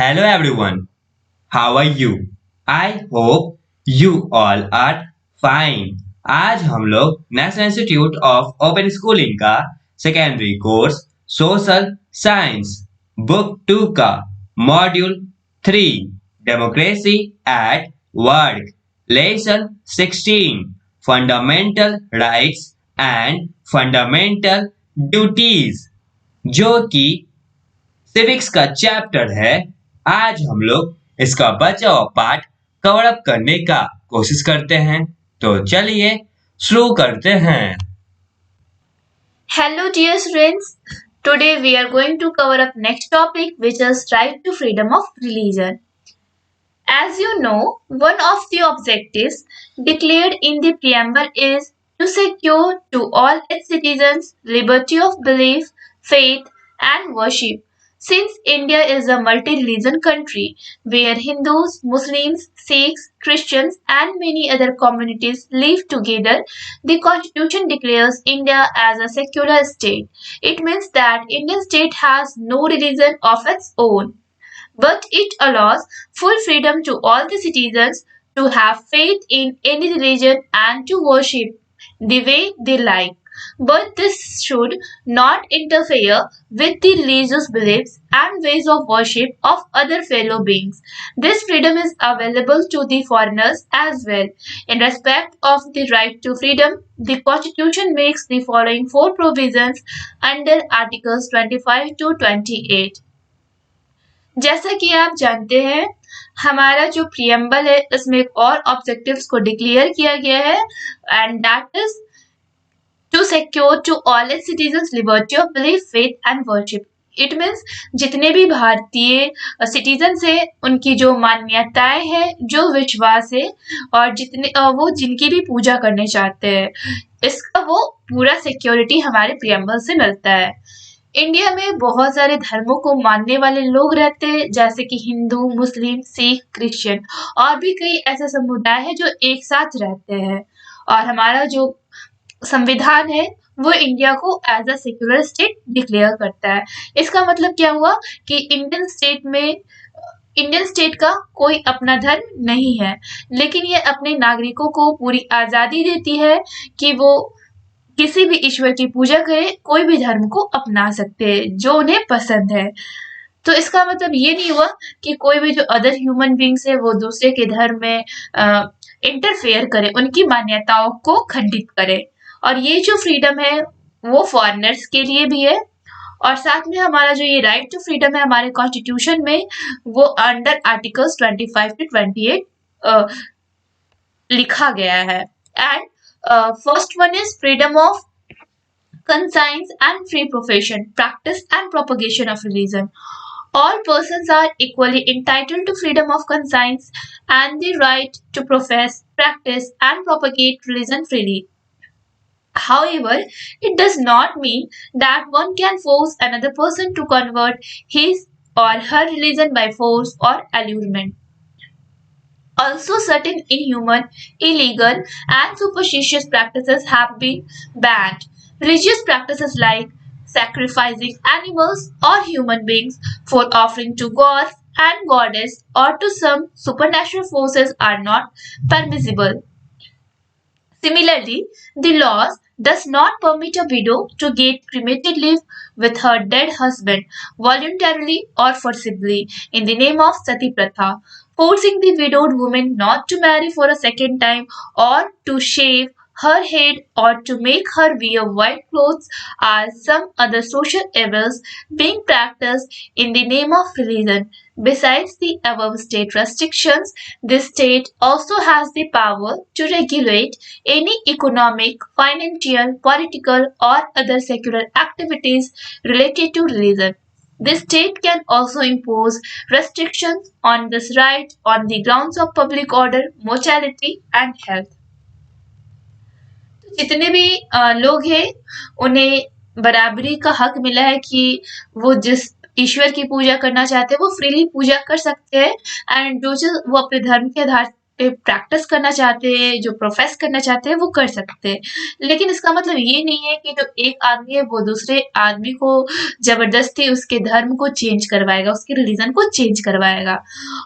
Hello everyone, how are you? I hope you all are fine. आज हम लोग National Institute of Open Schooling का secondary course social science book 2 का module 3 democracy at work lesson 16 fundamental rights and fundamental duties जो कि civics का chapter है। आज हम लोग इसका बचा हुआ पार्ट कवर अप करने का कोशिश करते हैं। तो चलिए शुरू करते हैं। Hello dear students, today we are going to cover up next topic which is right to freedom of religion. As you know, one of the objectives declared in the preamble is to secure to all its citizens liberty of belief, faith and worship. Since India is a multi-religion country where Hindus, Muslims, Sikhs, Christians and many other communities live together, the constitution declares India as a secular state. It means that Indian state has no religion of its own, but it allows full freedom to all the citizens to have faith in any religion and to worship the way they like. But this should not interfere with the religious beliefs and ways of worship of other fellow beings. This freedom is available to the foreigners as well. In respect of the right to freedom, the Constitution makes the following four provisions under Articles 25 to 28. जैसा कि आप जानते हैं, हमारा जो preamble है इसमें एक और ऑब्जेक्टिव्स को डिक्लेयर किया गया है and that is to secure to all its citizens liberty of belief, faith and worship. It means जितने भी भारतीय सिटीजन्स है उनकी जो मान्यताएं हैं, जो विश्वास है और जितने वो जिनकी भी पूजा करने चाहते हैं, इसका वो पूरा सिक्योरिटी हमारे प्रियम्बल से मिलता है। इंडिया में बहुत सारे धर्मों को मानने वाले लोग रहते हैं, जैसे कि हिंदू, मुस्लिम, सिख, क्रिश्चियन और भी कई ऐसे समुदाय हैं जो एक साथ रहते हैं। और हमारा जो संविधान है वो इंडिया को as a secular state declare करता है। इसका मतलब क्या हुआ कि इंडियन स्टेट का कोई अपना धर्म नहीं है, लेकिन ये अपने नागरिकों को पूरी आजादी देती है कि वो किसी भी ईश्वर की पूजा करें, कोई भी धर्म को अपना सकते हैं जो उन्हें पसंद है। तो इसका मतलब ये नहीं हुआ कि कोई भी जो अदर ह्यूमन बींग्स है वो दूसरे के धर्म में इंटरफेयर करे, उनकी मान्यताओं को खंडित करे। और ये जो फ्रीडम है वो फॉरेनर्स के लिए भी है। और साथ में हमारा जो ये राइट टू फ्रीडम है हमारे कॉन्स्टिट्यूशन में, वो अंडर आर्टिकल्स 25 to 28 लिखा गया है। And first one is freedom of conscience and free profession, practice and propagation of religion. All persons are equally entitled to freedom of conscience and the right to profess, practice and propagate religion freely. However, it does not mean that one can force another person to convert his or her religion by force or allurement. Also, certain inhuman, illegal, and superstitious practices have been banned. Religious practices like sacrificing animals or human beings for offering to gods and goddesses or to some supernatural forces are not permissible. Similarly, the laws does not permit a widow to get cremated live with her dead husband voluntarily or forcibly in the name of sati pratha, forcing the widowed woman not to marry for a second time or to shave her head or to make her wear white clothes are some other social evils being practiced in the name of religion. Besides the above state restrictions, the state also has the power to regulate any economic, financial, political, or other secular activities related to religion. The state can also impose restrictions on this right on the grounds of public order, morality, and health. जितने भी लोग हैं उन्हें बराबरी का हक मिला है कि वो जिस ईश्वर की पूजा करना चाहते हैं वो फ्रीली पूजा कर सकते हैं एंड जो चीज वो अपने धर्म के आधार प्रैक्टिस करना चाहते हैं, जो प्रोफेस करना चाहते हैं, वो कर सकते हैं। लेकिन इसका मतलब ये नहीं है कि जो एक आदमी है वो दूसरे आदमी को जबरदस्ती उसके धर्म को चेंज करवाएगा, उसके रिलीजन को चेंज करवाएगा।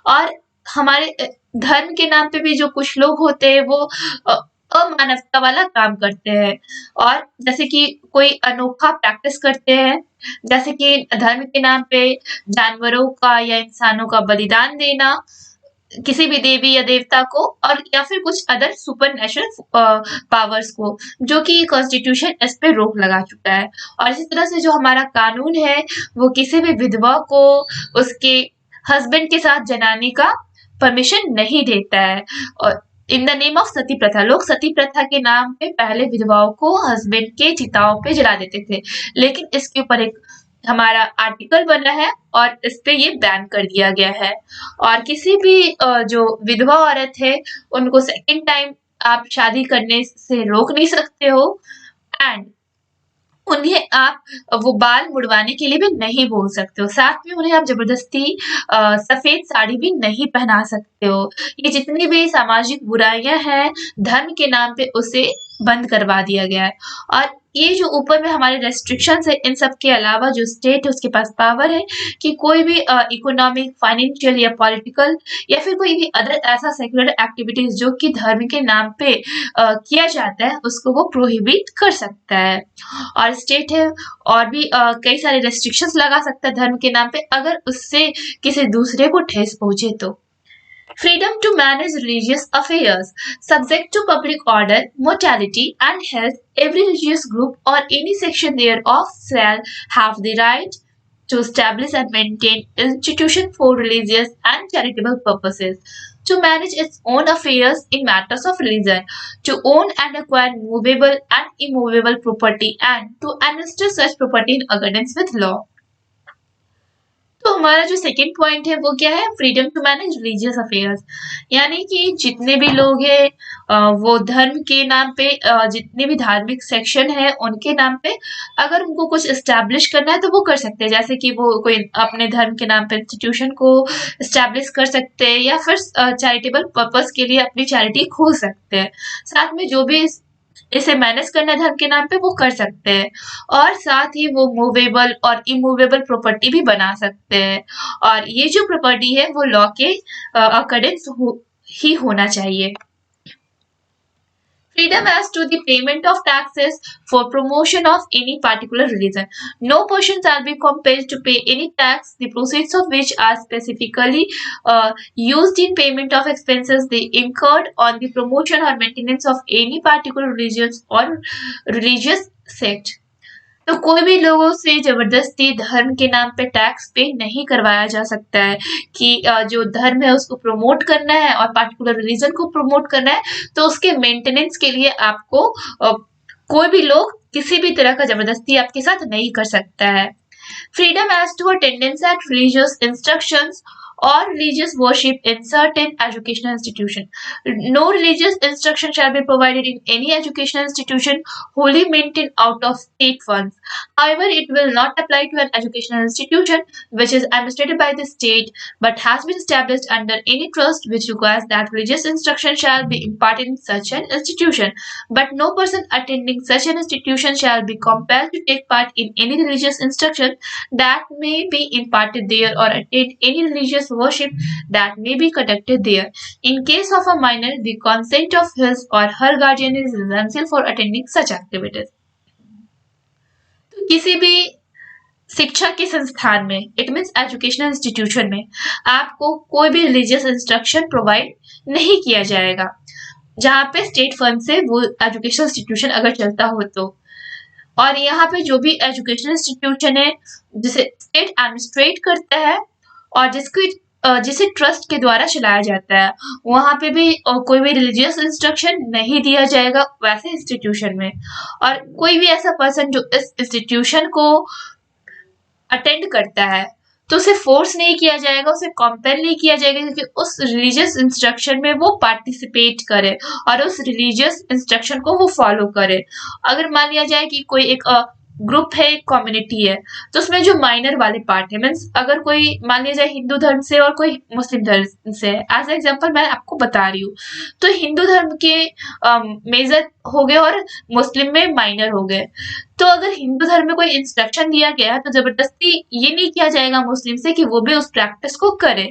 और हमारे धर्म के नाम पे भी जो कुछ लोग होते हैं वो अ, अमानवता वाला काम करते हैं, और जैसे कि कोई अनोखा प्रैक्टिस करते हैं, जैसे कि धर्म के नाम पे जानवरों का या इंसानों का बलिदान देना किसी भी देवी या देवता को, और या फिर कुछ अदर सुपर नेचुरल पावर्स को, जो कि कॉन्स्टिट्यूशन इस पे रोक लगा चुका है। और इसी तरह से जो हमारा कानून है वो किसी भी विधवा को उसके हस्बैंड के साथ जनाने का परमिशन नहीं देता है। और इन द नेम ऑफ सती प्रथा, लोग सती प्रथा के नाम पे पहले विधवाओं को हस्बैंड के चिताओं पे जला देते थे, लेकिन इसके ऊपर एक हमारा आर्टिकल बना है और इस पे ये बैन कर दिया गया है। और किसी भी जो विधवा औरत है उनको सेकंड टाइम आप शादी करने से रोक नहीं सकते हो, एंड उन्हें आप वो बाल मुड़वाने के लिए भी नहीं बोल सकते हो। साथ में उन्हें आप जबरदस्ती सफेद साड़ी भी नहीं पहना सकते हो। ये जितनी भी सामाजिक बुराइयां हैं धर्म के नाम पे उसे बंद करवा दिया गया है। और ये जो ऊपर में हमारे रेस्ट्रिक्शंस है, इन सब के अलावा जो स्टेट है उसके पास पावर है कि कोई भी इकोनॉमिक, फाइनेंशियल या पॉलिटिकल या फिर कोई भी अदर ऐसा सेक्युलर एक्टिविटीज जो कि धर्म के नाम पे किया जाता है उसको वो प्रोहिबिट कर सकता है। और स्टेट है और भी कई सारे रेस्ट्रिक्शंस लगा सकता है धर्म के नाम पे, अगर उससे किसी दूसरे को ठेस पहुंचे तो। Freedom to manage religious affairs, subject to public order, morality, and health. Every religious group or any section thereof shall have the right to establish and maintain institutions for religious and charitable purposes, to manage its own affairs in matters of religion, to own and acquire movable and immovable property, and to administer such property in accordance with law. तो हमारा जो second point है वो क्या है, freedom to manage religious affairs. यानी कि जितने भी लोग हैं वो धर्म के नाम पे जितने भी धार्मिक सेक्शन है उनके नाम पे अगर उनको कुछ एस्टैब्लिश करना है तो वो कर सकते हैं। जैसे कि वो कोई अपने धर्म के नाम पे इंस्टीट्यूशन को एस्टैब्लिश कर सकते हैं, या फिर चैरिटेबल पर्पस के लिए अपनी चैरिटी खोल सकते हैं। साथ में जो भी इसे मैनेज करना है धर्म के नाम पे वो कर सकते हैं, और साथ ही वो मूवेबल और इमूवेबल प्रॉपर्टी भी बना सकते हैं। और ये जो प्रॉपर्टी है वो लॉ के अकॉर्डिंग ही होना चाहिए। Freedom as to the payment of taxes for promotion of any particular religion. No person shall be compelled to pay any tax, the proceeds of which are specifically used in payment of expenses they incurred on the promotion or maintenance of any particular religion or religious sect. तो कोई भी लोगों से जबरदस्ती धर्म के नाम पे टैक्स पे नहीं करवाया जा सकता है कि जो धर्म है उसको प्रमोट करना है और पार्टिकुलर रिलीजन को प्रमोट करना है, तो उसके मेंटेनेंस के लिए आपको कोई भी लोग किसी भी तरह का जबरदस्ती आपके साथ नहीं कर सकता है। Freedom as to attendance at religious instructions or religious worship in certain educational institution. No religious instruction shall be provided in any educational institution wholly maintained out of state funds. However, it will not apply to an educational institution which is administered by the state but has been established under any trust which requires that religious instruction shall be imparted in such an institution. But no person attending such an institution shall be compelled to take part in any religious instruction that may be imparted there or attend any religious worship that may be conducted there. In case of a minor, the consent of his or her guardian is essential for attending such activities. तो किसी भी शिक्षा के संस्थान में, it means educational institution में, आपको कोई भी रिलीजियस इंस्ट्रक्शन प्रोवाइड नहीं किया जाएगा जहाँ पे स्टेट फंड से वो एजुकेशनल इंस्टीट्यूशन अगर चलता हो तो। और यहाँ पे जो भी एजुकेशनल इंस्टीट्यूशन है जिसे स्टेट एडमिनिस्ट्रेट करता है और जिसे ट्रस्ट के द्वारा चलाया जाता है, वहाँ पे भी कोई भी रिलीजियस इंस्ट्रक्शन नहीं दिया जाएगा वैसे इंस्टीट्यूशन में। और कोई भी ऐसा पर्सन जो इस इंस्टीट्यूशन को अटेंड करता है तो उसे फोर्स नहीं किया जाएगा, उसे कंपेल नहीं किया जाएगा क्योंकि उस रिलीजियस इंस्ट्रक्शन में वो पार्टिसिपेट करे और उस रिलीजियस इंस्ट्रक्शन को वो फॉलो करे। अगर मान लिया जाए कि कोई एक ग्रुप है, कम्युनिटी है, तो उसमें जो माइनर वाले पार्ट है, मीन्स अगर कोई मान लिया जाए हिंदू धर्म से और कोई मुस्लिम धर्म से है, एज एग्जाम्पल मैं आपको बता रही हूँ, तो हिंदू धर्म के मेजर हो गए और मुस्लिम में माइनर हो गए। तो अगर हिंदू धर्म में कोई इंस्ट्रक्शन दिया गया है तो जबरदस्ती ये नहीं किया जाएगा मुस्लिम से कि वो भी उस प्रैक्टिस को करे।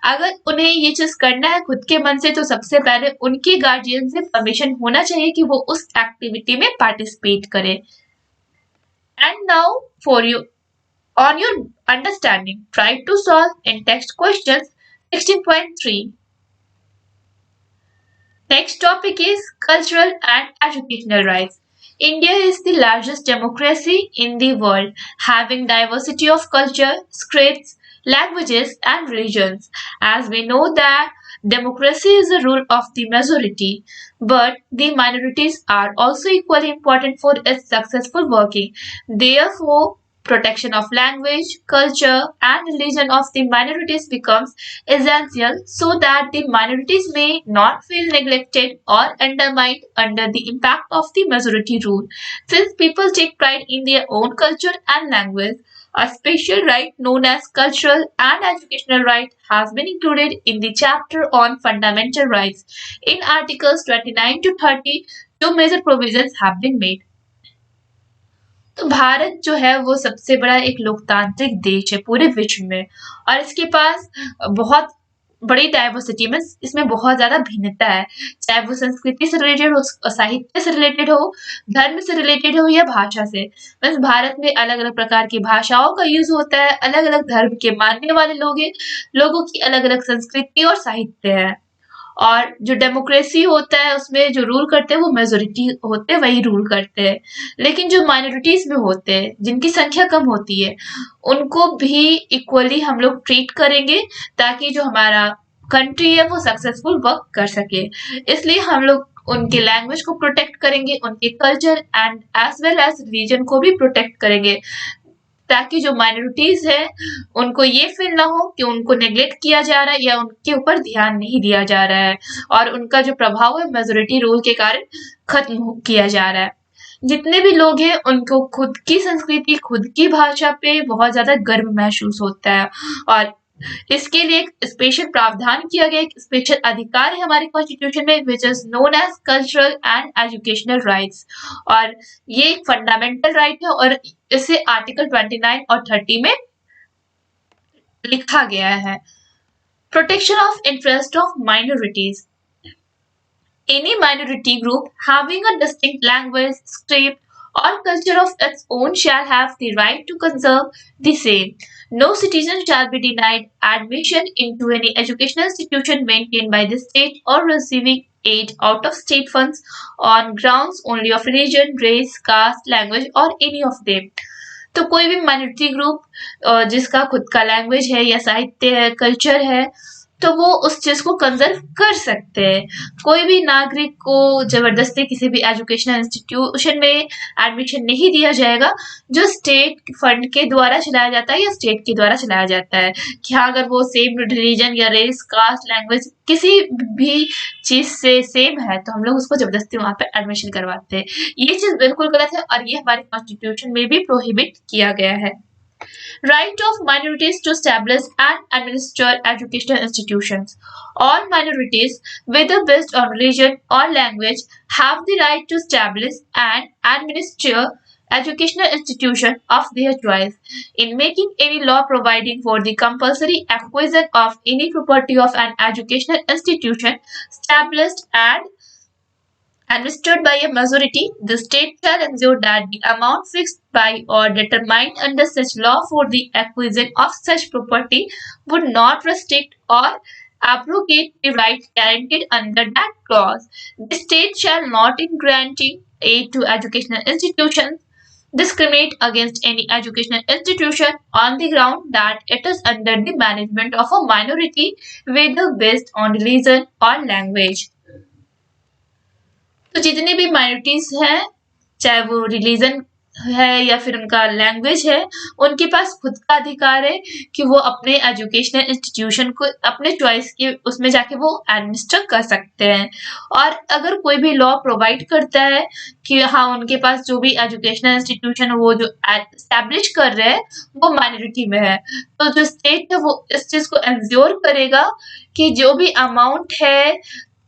अगर उन्हें ये चीज करना है खुद के मन से तो सबसे पहले उनके गार्जियन से परमिशन होना चाहिए कि वो उस एक्टिविटी में पार्टिसिपेट करे। And now for you on your understanding, try to solve in text questions 16.3. Next topic is cultural and educational rights. India is the largest democracy in the world, having diversity of culture, scripts, languages, and religions. As we know that democracy is the rule of the majority, but the minorities are also equally important for its successful working. Therefore, protection of language, culture, and religion of the minorities becomes essential so that the minorities may not feel neglected or undermined under the impact of the majority rule. Since people take pride in their own culture and language, a special right known as cultural and educational right has been included in the chapter on fundamental rights. In Articles 29 to 30, two major provisions have been made. तो भारत जो है वो सबसे बड़ा एक लोकतांत्रिक देश है पूरे विश्व में, और इसके पास बहुत बड़ी डाइवर्सिटी में इसमें बहुत ज्यादा भिन्नता है, चाहे वो संस्कृति से रिलेटेड हो, साहित्य से रिलेटेड हो, धर्म से रिलेटेड हो या भाषा से। बस भारत में अलग अलग प्रकार की भाषाओं का यूज होता है, अलग अलग धर्म के मानने वाले लोग हैं, लोगों की अलग अलग संस्कृति और साहित्य है। और जो डेमोक्रेसी होता है उसमें जो रूल करते हैं वो मेजोरिटी होते हैं, वही रूल करते हैं। लेकिन जो माइनॉरिटीज में होते हैं जिनकी संख्या कम होती है उनको भी इक्वली हम लोग ट्रीट करेंगे ताकि जो हमारा कंट्री है वो सक्सेसफुल वर्क कर सके। इसलिए हम लोग उनके लैंग्वेज को प्रोटेक्ट करेंगे, उनके culture and as well as religion को भी प्रोटेक्ट करेंगे, ताकि जो माइनॉरिटीज है उनको ये फील ना हो कि उनको नेग्लेक्ट किया जा रहा है या उनके ऊपर ध्यान नहीं दिया जा रहा है और उनका जो प्रभाव है मेजोरिटी रूल के कारण खत्म किया जा रहा है। जितने भी लोग हैं उनको खुद की संस्कृति, खुद की भाषा पे बहुत ज्यादा गर्व महसूस होता है और इसके लिए एक स्पेशल प्रावधान किया गया, एक स्पेशल अधिकार है हमारे कॉन्स्टिट्यूशन में which is known as cultural and educational rights, और ये एक फंडामेंटल राइट है और इसे आर्टिकल 29 और 30 में लिखा गया है। Protection of interest of minorities. Any minority group having a distinct language, script, or culture of its own shall have the right to conserve the same. No citizen shall be denied admission into any educational institution maintained by the state or receiving aid out of state funds on grounds only of religion, race, caste, language, or any of them. तो कोई भी minority group जिसका खुद का language है या साहित्य है, कल्चर है, तो वो उस चीज को कंजर्व कर सकते हैं। कोई भी नागरिक को जबरदस्ती किसी भी एजुकेशनल इंस्टीट्यूशन में एडमिशन नहीं दिया जाएगा जो स्टेट फंड के द्वारा चलाया जाता है या स्टेट के द्वारा चलाया जाता है, कि हाँ अगर वो सेम रिलीजन या रेस, कास्ट, लैंग्वेज किसी भी चीज से सेम है तो हम लोग उसको जबरदस्ती वहां पे एडमिशन करवाते हैं। ये चीज बिल्कुल गलत है और ये हमारे कॉन्स्टिट्यूशन में भी प्रोहिबिट किया गया है। Right of minorities to establish and administer educational institutions. All minorities, whether based on religion or language, have the right to establish and administer educational institution of their choice. In making any law providing for the compulsory acquisition of any property of an educational institution established and administered by a majority, the state shall ensure that the amount fixed by or determined under such law for the acquisition of such property would not restrict or abrogate the rights guaranteed under that clause. The state shall not, in granting aid to educational institutions, discriminate against any educational institution on the ground that it is under the management of a minority, whether based on religion or language. तो जितने भी minorities हैं चाहे वो religion है या फिर उनका लैंग्वेज है, उनके पास खुद का अधिकार है कि वो अपने एजुकेशनल इंस्टीट्यूशन को अपने चॉइस के उसमें जाके वो एडमिनिस्टर कर सकते हैं। और अगर कोई भी लॉ प्रोवाइड करता है कि हाँ उनके पास जो भी एजुकेशनल इंस्टीट्यूशन वो जो एस्टैब्लिश कर रहे हैं वो माइनॉरिटी में है, तो जो स्टेट है वो इस चीज को एंश्योर करेगा कि जो भी अमाउंट है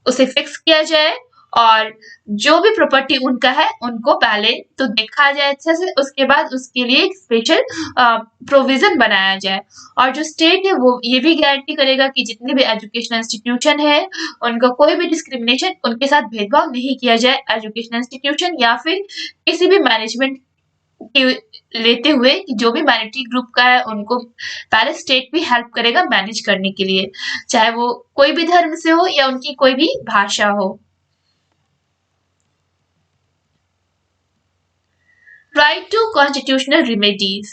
उसे फिक्स किया जाए और जो भी प्रॉपर्टी उनका है उनको पहले तो देखा जाए अच्छे से, उसके बाद उसके लिए एक स्पेशल प्रोविजन बनाया जाए। और जो स्टेट है वो ये भी गारंटी करेगा कि जितने भी एजुकेशनल इंस्टीट्यूशन है उनका कोई भी डिस्क्रिमिनेशन, उनके साथ भेदभाव नहीं किया जाए एजुकेशनल इंस्टीट्यूशन या फिर किसी भी मैनेजमेंट की लेते हुए कि जो भी माइनॉरिटी ग्रुप का है उनको पहले स्टेट भी हेल्प करेगा मैनेज करने के लिए, चाहे वो कोई भी धर्म से हो या उनकी कोई भी भाषा हो। Right to constitutional remedies.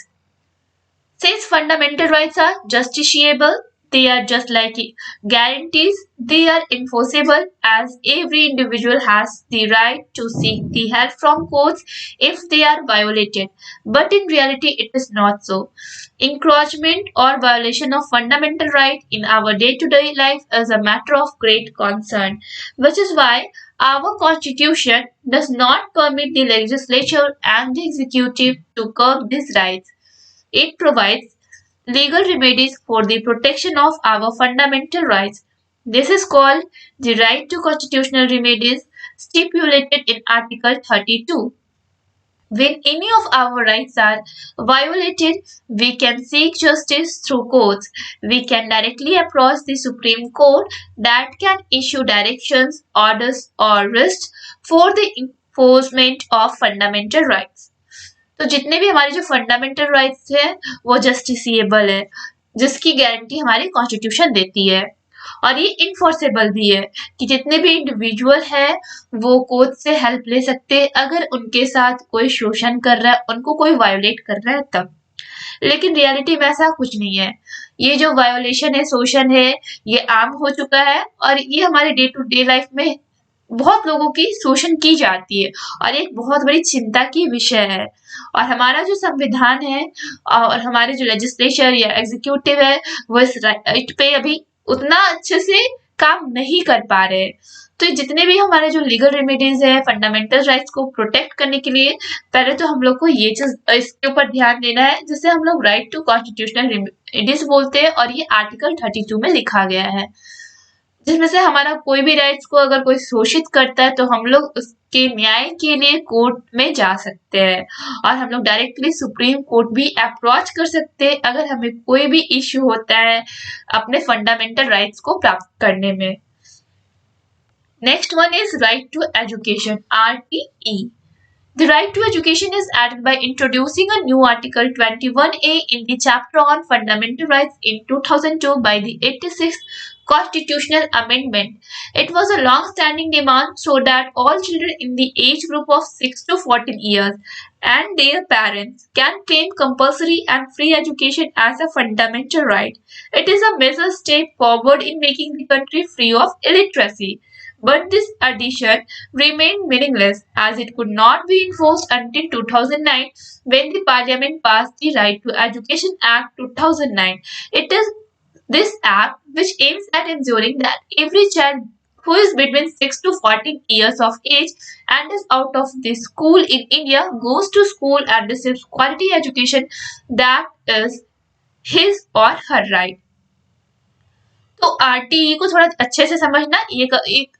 Since fundamental rights are justiciable, they are just like guarantees, they are enforceable as every individual has the right to seek the help from courts if they are violated. But in reality, it is not so. Encroachment or violation of fundamental right in our day-to-day life is a matter of great concern, which is why our constitution does not permit the legislature and the executive to curb these rights. It provides legal remedies for the protection of our fundamental rights. This is called the right to constitutional remedies stipulated in Article 32. When any of our rights are violated, we can seek justice through courts. We can directly approach the Supreme Court that can issue directions, orders, or writs for the enforcement of fundamental rights. तो जितने भी हमारे जो fundamental rights है वो justiciable है, जिसकी guarantee हमारी कॉन्स्टिट्यूशन देती है, और ये इनफोर्सेबल भी है कि जितने भी इंडिविजुअल है वो कोर्ट से हेल्प ले सकते हैं अगर उनके साथ कोई शोषण कर रहा है, उनको कोई वायोलेट कर रहा है तब। लेकिन रियलिटी में ऐसा कुछ नहीं है। ये जो वायोलेशन है, शोषण है, ये आम हो चुका है और ये हमारे डे टू डे लाइफ में बहुत लोगों की शोषण की जाती है और एक बहुत बड़ी चिंता की विषय है। और हमारा जो संविधान है और हमारे जो लेजिस्लेचर या एग्जीक्यूटिव है वो इस राइट पे अभी उतना अच्छे से काम नहीं कर पा रहे। तो जितने भी हमारे जो लीगल रेमेडीज है फंडामेंटल राइट्स को प्रोटेक्ट करने के लिए, पहले तो हम लोग को ये चीज इसके ऊपर ध्यान देना है जिसे हम लोग राइट टू कॉन्स्टिट्यूशनल रेमेडीज बोलते हैं, और ये आर्टिकल 32 में लिखा गया है, जिसमें से हमारा कोई भी राइट्स को अगर कोई शोषित करता है तो हम लोग उसके न्याय के लिए कोर्ट में जा सकते हैं और हम लोग डायरेक्टली सुप्रीम कोर्ट भी अप्रोच कर सकते हैं अगर हमें कोई भी इश्यू होता है अपने फंडामेंटल राइट्स को प्राप्त करने में। Next one is right to education, RTE. The right to education is added by introducing a new Article 21A in the chapter on fundamental rights in 2002 by the 86th Constitutional Amendment. It was a long-standing demand so that all children in the age group of 6 to 14 years and their parents can claim compulsory and free education as a fundamental right. It is a major step forward in making the country free of illiteracy. But this addition remained meaningless as it could not be enforced until 2009 when the Parliament passed the Right to Education Act 2009. It is this act which aims at ensuring that every child who is between 6 to 14 years of age and is out of the school in India goes to school and receives quality education that is his or her right. तो RTE को थोड़ा अच्छे से समझना, ये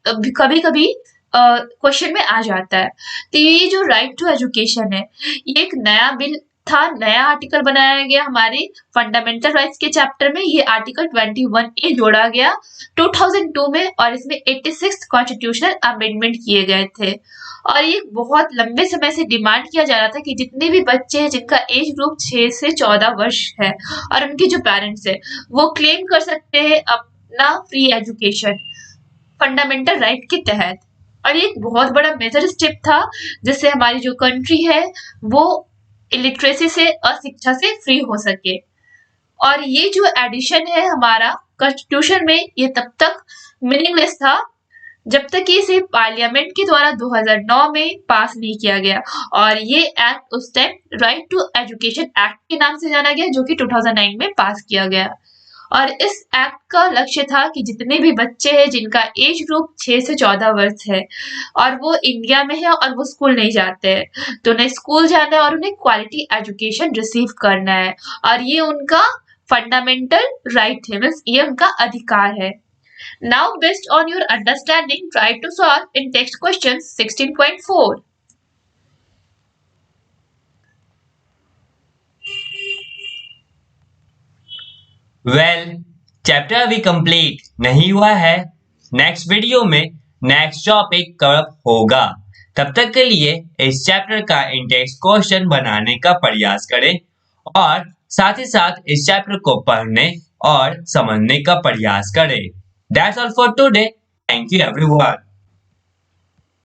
कभी कभी question में आ जाता है। तो ये जो राइट टू एजुकेशन है ये एक नया बिल था, नया आर्टिकल बनाया गया हमारे फंडामेंटल राइट्स के चैप्टर में। ये आर्टिकल 21A जोड़ा गया 2002 में और इसमें 86 कॉन्स्टिट्यूशनल अमेंडमेंट किए गए थे। और ये बहुत लंबे समय से डिमांड किया जा रहा था कि जितने भी बच्चे हैं जिनका एज ग्रुप 6 से 14 वर्ष है और उनके जो पेरेंट्स है वो क्लेम कर सकते हैं अपना फ्री एजुकेशन फंडामेंटल राइट के तहत। और ये एक बहुत बड़ा मेजर स्टेप था जिससे हमारी जो कंट्री है वो इलिटरेसी से, अशिक्षा से फ्री हो सके। और ये जो एडिशन है हमारा कॉन्स्टिट्यूशन में ये तब तक मीनिंगलेस था जब तक कि इसे पार्लियामेंट के द्वारा 2009 में पास नहीं किया गया और ये एक्ट उस time right to education act के नाम से जाना गया, जो कि 2009 में पास किया गया। और इस एक्ट का लक्ष्य था कि जितने भी बच्चे हैं जिनका एज ग्रुप 6 से 14 वर्ष है और वो इंडिया में है और वो स्कूल नहीं जाते हैं, तो उन्हें स्कूल जाना है और उन्हें क्वालिटी एजुकेशन रिसीव करना है और ये उनका फंडामेंटल राइट है, मीन्स ये उनका अधिकार है। Now, based on your understanding, try to solve in text questions 16.4. Well, chapter अभी कंप्लीट नहीं हुआ है। नेक्स्ट वीडियो में नेक्स्ट टॉपिक कब होगा, तब तक के लिए इस चैप्टर का इंटेक्स्ट क्वेश्चन बनाने का प्रयास करें और साथ ही साथ इस चैप्टर को पढ़ने और समझने का प्रयास करें। That's all for today. Thank you everyone.